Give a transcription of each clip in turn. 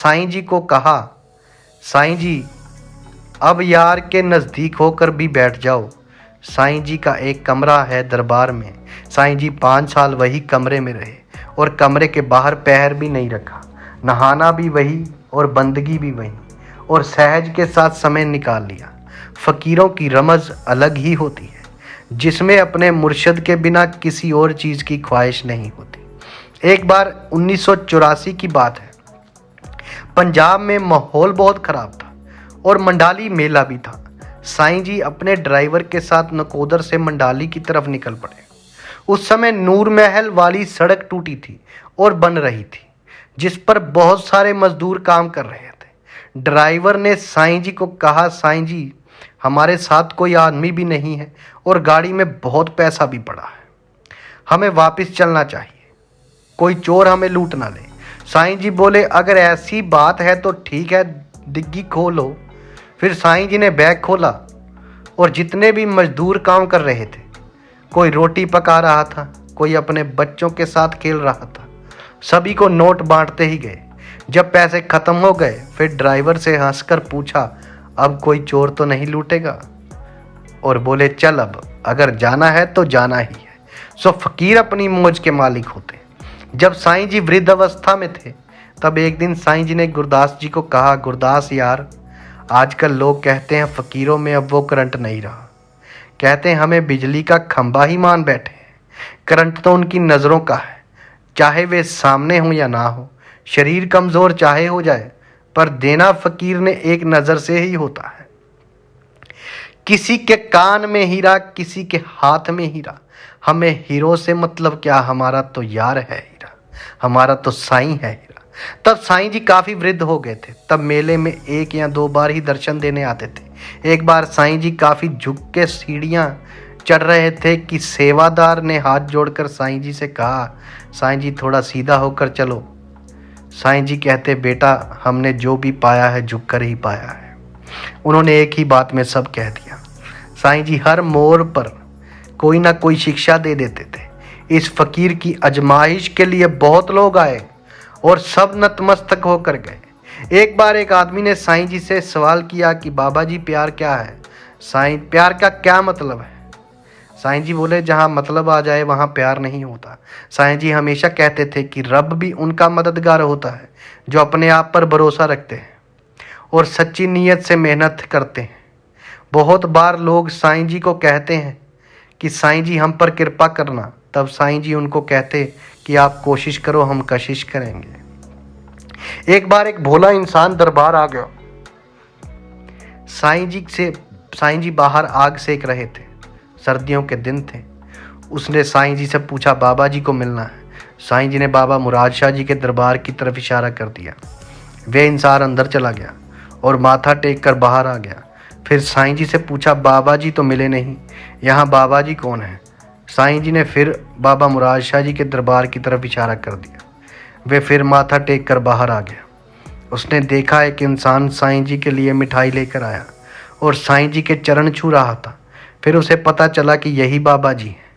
साईं जी को कहा, साईं जी अब यार के नज़दीक होकर भी बैठ जाओ। साईं जी का एक कमरा है दरबार में। साईं जी 5 साल वही कमरे में रहे और कमरे के बाहर पैर भी नहीं रखा। नहाना भी वही और बंदगी भी वही, और सहज के साथ समय निकाल लिया। फ़कीरों की रमज़ अलग ही होती है, जिसमें अपने मुर्शद के बिना किसी और चीज़ की ख्वाहिश नहीं होती। एक बार 1984 की बात है। पंजाब में माहौल बहुत ख़राब था और मंडाली मेला भी था। साईं जी अपने ड्राइवर के साथ नकोदर से मंडाली की तरफ निकल पड़े। उस समय नूर महल वाली सड़क टूटी थी और बन रही थी, जिस पर बहुत सारे मजदूर काम कर रहे थे। ड्राइवर ने साईं जी को कहा, साईं जी हमारे साथ कोई आदमी भी नहीं है और गाड़ी में बहुत पैसा भी पड़ा है, हमें वापस चलना चाहिए, कोई चोर हमें लूट ना ले। साईं जी बोले, अगर ऐसी बात है तो ठीक है, डिग्गी खोलो। फिर साईं जी ने बैग खोला और जितने भी मजदूर काम कर रहे थे, कोई रोटी पका रहा था, कोई अपने बच्चों के साथ खेल रहा था, सभी को नोट बांटते ही गए। जब पैसे खत्म हो गए, फिर ड्राइवर से हंसकर पूछा, अब कोई चोर तो नहीं लूटेगा? और बोले, चल अब अगर जाना है तो जाना ही है। सो फकीर अपनी मौज के मालिक होते। जब साईं जी वृद्ध अवस्था में थे, तब एक दिन साईं जी ने गुरदास जी को कहा, गुरदास यार, आजकल लोग कहते हैं फकीरों में अब वो करंट नहीं रहा। कहते हैं हमें बिजली का खंभा ही मान बैठे हैं। करंट तो उनकी नज़रों का है, चाहे वे सामने हो या ना हो। शरीर कमज़ोर चाहे हो जाए, पर देना फकीर ने एक नज़र से ही होता है। किसी के कान में हीरा, किसी के हाथ में हीरा। हमें हीरो से मतलब क्या, हमारा तो यार है हीरा, हमारा तो साईं है हीरा। तब साईं जी काफ़ी वृद्ध हो गए थे। तब मेले में 1 या 2 बार ही दर्शन देने आते थे। एक बार साईं जी काफ़ी झुक के सीढ़ियाँ चढ़ रहे थे कि सेवादार ने हाथ जोड़कर साईं जी से कहा, साईं जी थोड़ा सीधा होकर चलो। साईं जी कहते, बेटा हमने जो भी पाया है झुक कर ही पाया है। उन्होंने एक ही बात में सब कह दिया। साईं जी हर मोड़ पर कोई ना कोई शिक्षा दे देते थे। इस फकीर की आजमाइश के लिए बहुत लोग आए और सब नतमस्तक होकर गए। एक बार एक आदमी ने साईं जी से सवाल किया कि बाबा जी प्यार क्या है? साईं, प्यार का क्या मतलब है? साईं जी बोले, जहाँ मतलब आ जाए वहाँ प्यार नहीं होता। साईं जी हमेशा कहते थे कि रब भी उनका मददगार होता है जो अपने आप पर भरोसा रखते हैं और सच्ची नीयत से मेहनत करते हैं। बहुत बार लोग साईं जी को कहते हैं कि साईं जी हम पर कृपा करना, तब साईं जी उनको कहते कि आप कोशिश करो, हम कशिश करेंगे। एक बार एक भोला इंसान दरबार आ गया। साईं जी बाहर आग सेक रहे थे। सर्दियों के दिन थे। उसने साईं जी से पूछा, बाबा जी को मिलना है। साईं जी ने बाबा मुराद शाह जी के दरबार की तरफ इशारा कर दिया। वे इंसान अंदर चला गया और माथा टेक कर बाहर आ गया। फिर साईं जी से पूछा, बाबा जी तो मिले नहीं, यहाँ बाबा जी कौन है? साईं जी ने फिर बाबा मुराद शाह जी के दरबार की तरफ इशारा कर दिया। वे फिर माथा टेक कर बाहर आ गया। उसने देखा एक इंसान साईं जी के लिए मिठाई लेकर आया और साईं जी के चरण छू रहा था। फिर उसे पता चला कि यही बाबा जी हैं।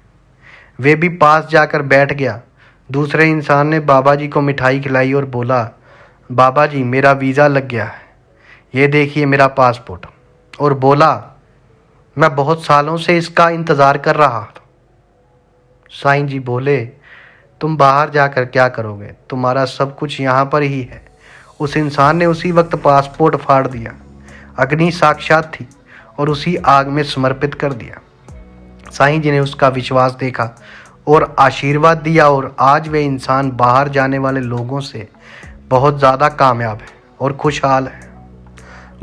वे भी पास जाकर बैठ गया। दूसरे इंसान ने बाबा जी को मिठाई खिलाई और बोला, बाबा जी मेरा वीज़ा लग गया है, ये देखिए मेरा पासपोर्ट। और बोला, मैं बहुत सालों से इसका इंतज़ार कर रहा था। साईं जी बोले, तुम बाहर जाकर क्या करोगे? तुम्हारा सब कुछ यहाँ पर ही है। उस इंसान ने उसी वक्त पासपोर्ट फाड़ दिया। अग्नि साक्षात थी और उसी आग में समर्पित कर दिया। साईं जी ने उसका विश्वास देखा और आशीर्वाद दिया, और आज वे इंसान बाहर जाने वाले लोगों से बहुत ज़्यादा कामयाब है और खुशहाल है।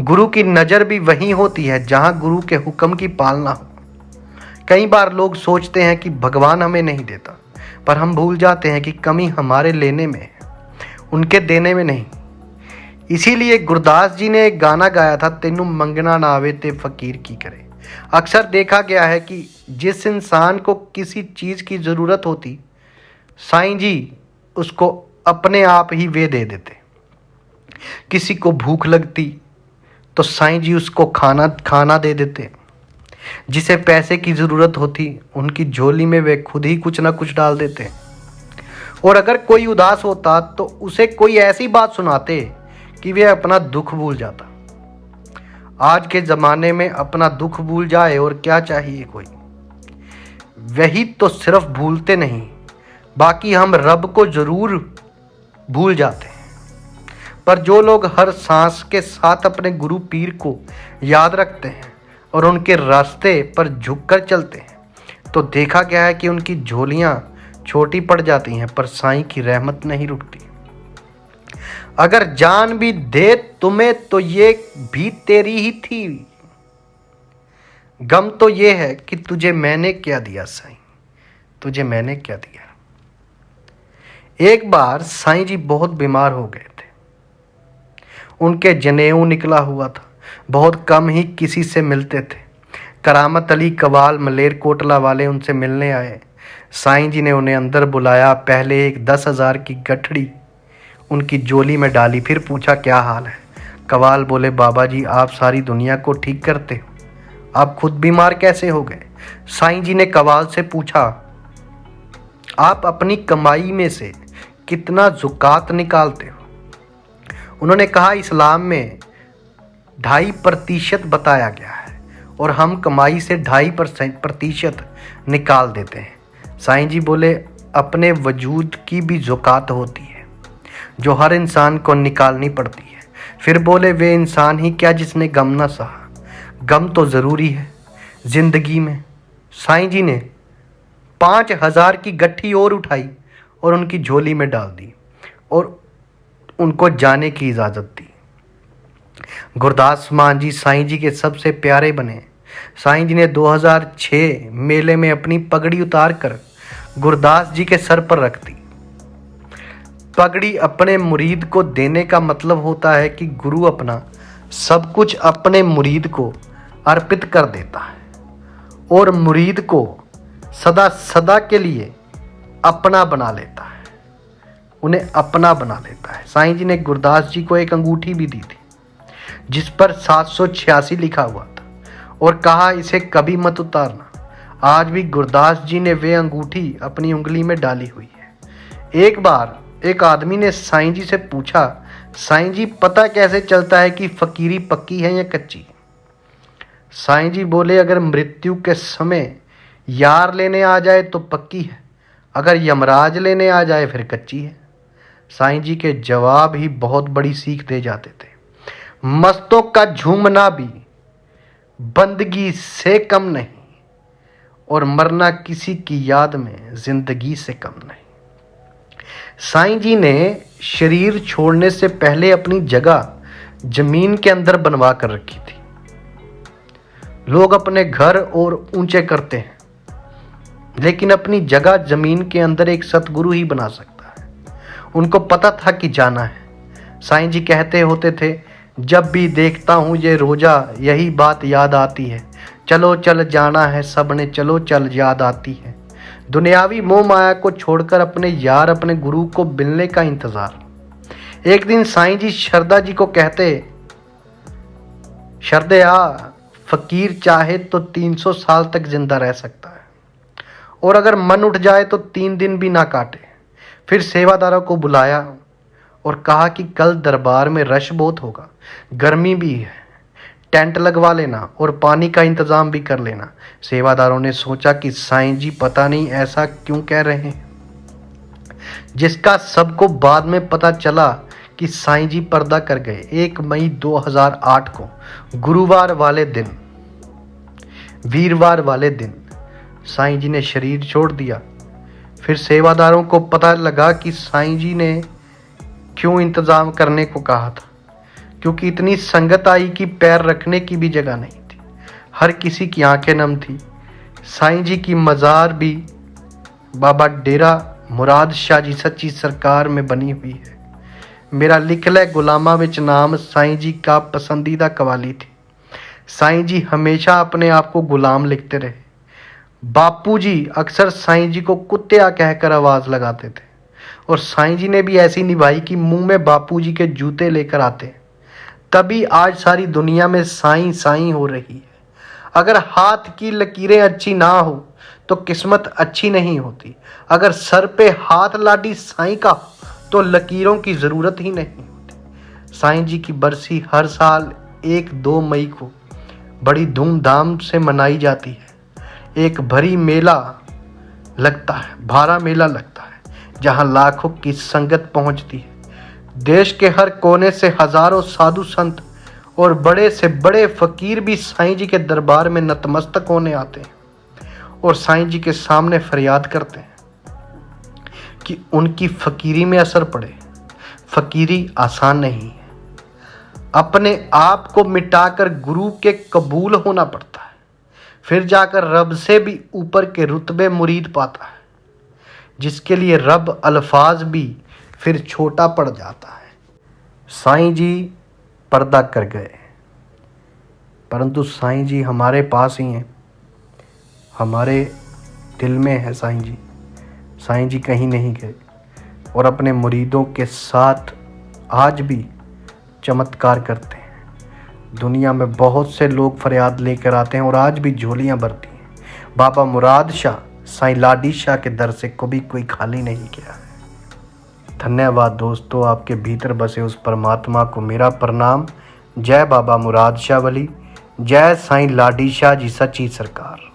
गुरु की नज़र भी वहीं होती है जहाँ गुरु के हुक्म की पालना हो। कई बार लोग सोचते हैं कि भगवान हमें नहीं देता, पर हम भूल जाते हैं कि कमी हमारे लेने में है, उनके देने में नहीं। इसीलिए गुरदास जी ने एक गाना गाया था, तेनू मंगना ना आवे ते फकीर की करे। अक्सर देखा गया है कि जिस इंसान को किसी चीज़ की ज़रूरत होती, साईं जी उसको अपने आप ही वे दे देते। किसी को भूख लगती तो साईं जी उसको खाना दे देते। जिसे पैसे की ज़रूरत होती, उनकी झोली में वे खुद ही कुछ ना कुछ डाल देते। और अगर कोई उदास होता तो उसे कोई ऐसी बात सुनाते कि वे अपना दुख भूल जाता। आज के ज़माने में अपना दुख भूल जाए और क्या चाहिए कोई। वही तो सिर्फ भूलते नहीं, बाकी हम रब को ज़रूर भूल जाते हैं। पर जो लोग हर सांस के साथ अपने गुरु पीर को याद रखते हैं और उनके रास्ते पर झुककर चलते हैं, तो देखा गया है कि उनकी झोलियां छोटी पड़ जाती हैं, पर साईं की रहमत नहीं रुकती। अगर जान भी दे तुम्हें तो ये भी तेरी ही थी। गम तो ये है कि तुझे मैंने क्या दिया साईं, तुझे मैंने क्या दिया। एक बार साईं जी बहुत बीमार हो गए थे। उनके जनेऊ निकला हुआ था। बहुत कम ही किसी से मिलते थे। करामत अली कवाल मलेरकोटला वाले उनसे मिलने आए। साईं जी ने उन्हें अंदर बुलाया। पहले एक 10,000 की गठड़ी उनकी झोली में डाली, फिर पूछा क्या हाल है। कवाल बोले, बाबा जी आप सारी दुनिया को ठीक करते हो, आप खुद बीमार कैसे हो गए। साईं जी ने कवाल से पूछा, आप अपनी कमाई में से कितना ज़कात निकालते हो। उन्होंने कहा, इस्लाम में 2.5% बताया गया है और हम कमाई से 2.5% निकाल देते हैं। साईं जी बोले, अपने वजूद की भी ज़कात होती है जो हर इंसान को निकालनी पड़ती है। फिर बोले, वे इंसान ही क्या जिसने गम ना सहा। गम तो ज़रूरी है ज़िंदगी में। साईं जी ने 5,000 की गट्ठी और उठाई और उनकी झोली में डाल दी और उनको जाने की इजाज़त दी। गुरदास मान जी साईं जी के सबसे प्यारे बने। साईं जी ने 2006 मेले में अपनी पगड़ी उतार कर गुरदास जी के सर पर रख दी। पगड़ी अपने मुरीद को देने का मतलब होता है कि गुरु अपना सब कुछ अपने मुरीद को अर्पित कर देता है और मुरीद को सदा सदा के लिए अपना बना लेता है, उन्हें अपना बना लेता है। साईं जी ने गुरदास जी को एक अंगूठी भी दी थी जिस पर 786 लिखा हुआ था और कहा, इसे कभी मत उतारना। आज भी गुरदास जी ने वे अंगूठी अपनी उंगली में डाली हुई है। एक बार एक आदमी ने साईं जी से पूछा, साईं जी पता कैसे चलता है कि फ़कीरी पक्की है या कच्ची। साईं जी बोले, अगर मृत्यु के समय यार लेने आ जाए तो पक्की है, अगर यमराज लेने आ जाए फिर कच्ची है। साईं जी के जवाब ही बहुत बड़ी सीख दे जाते थे। मस्तों का झूमना भी बंदगी से कम नहीं और मरना किसी की याद में जिंदगी से कम नहीं। साईं जी ने शरीर छोड़ने से पहले अपनी जगह जमीन के अंदर बनवा कर रखी थी। लोग अपने घर और ऊंचे करते हैं, लेकिन अपनी जगह जमीन के अंदर एक सतगुरु ही बना सकता है। उनको पता था कि जाना है। साईं जी कहते होते थे, जब भी देखता हूँ ये रोजा यही बात याद आती है, चलो चल जाना है सबने, चलो चल याद आती है। दुनियावी मोह माया को छोड़कर अपने यार अपने गुरु को मिलने का इंतज़ार। एक दिन साईं जी शरदा जी को कहते, शरदया फ़कीर चाहे तो 300 साल तक जिंदा रह सकता है और अगर मन उठ जाए तो 3 दिन भी ना काटे। फिर सेवादारों को बुलाया और कहा कि कल दरबार में रश बहुत होगा, गर्मी भी है, टेंट लगवा लेना और पानी का इंतज़ाम भी कर लेना। सेवादारों ने सोचा कि साईं जी पता नहीं ऐसा क्यों कह रहे हैं, जिसका सबको बाद में पता चला कि साईं जी पर्दा कर गए। 1 मई 2008 को गुरुवार वाले दिन, वीरवार वाले दिन साईं जी ने शरीर छोड़ दिया। फिर सेवादारों को पता लगा कि साईं जी ने क्यों इंतज़ाम करने को कहा था, क्योंकि इतनी संगत आई कि पैर रखने की भी जगह नहीं थी। हर किसी की आंखें नम थी। साईं जी की मज़ार भी बाबा डेरा मुराद शाह जी सच्ची सरकार में बनी हुई है। मेरा लिखले गुलामा विच नाम साईं जी का पसंदीदा कवाली थी। साईं जी हमेशा अपने आप को गुलाम लिखते रहे। बापू जी अक्सर साईं जी को कुत्तिया कहकर आवाज़ लगाते थे और साईं जी ने भी ऐसी निभाई कि मुंह में बापू जी के जूते लेकर आते। तभी आज सारी दुनिया में साईं साईं हो रही है। अगर हाथ की लकीरें अच्छी ना हो तो किस्मत अच्छी नहीं होती। अगर सर पे हाथ लाडी साईं का तो लकीरों की ज़रूरत ही नहीं होती। साईं जी की बरसी हर साल 1-2 मई को बड़ी धूमधाम से मनाई जाती है। एक भारा मेला लगता है जहां लाखों की संगत पहुंचती है। देश के हर कोने से हजारों साधु संत और बड़े से बड़े फकीर भी साईं जी के दरबार में नतमस्तक होने आते हैं और साईं जी के सामने फरियाद करते हैं कि उनकी फकीरी में असर पड़े। फकीरी आसान नहीं है, अपने आप को मिटाकर गुरु के कबूल होना पड़ता है, फिर जाकर रब से भी ऊपर के रुतबे मुरीद पाता है, जिसके लिए रब अल्फाज भी फिर छोटा पड़ जाता है। साईं जी पर्दा कर गए, परंतु साईं जी हमारे पास ही हैं, हमारे दिल में है साईं जी। साईं जी कहीं नहीं गए और अपने मुरीदों के साथ आज भी चमत्कार करते हैं। दुनिया में बहुत से लोग फरियाद लेकर आते हैं और आज भी झोलियां भरती हैं। बाबा मुराद शाह, साईं लाडी शाह के दर से कभी कोई खाली नहीं किया है। धन्यवाद दोस्तों, आपके भीतर बसे उस परमात्मा को मेरा प्रणाम। जय बाबा मुराद शाह वली, जय साईं लाडी शाह जी सच्ची सरकार।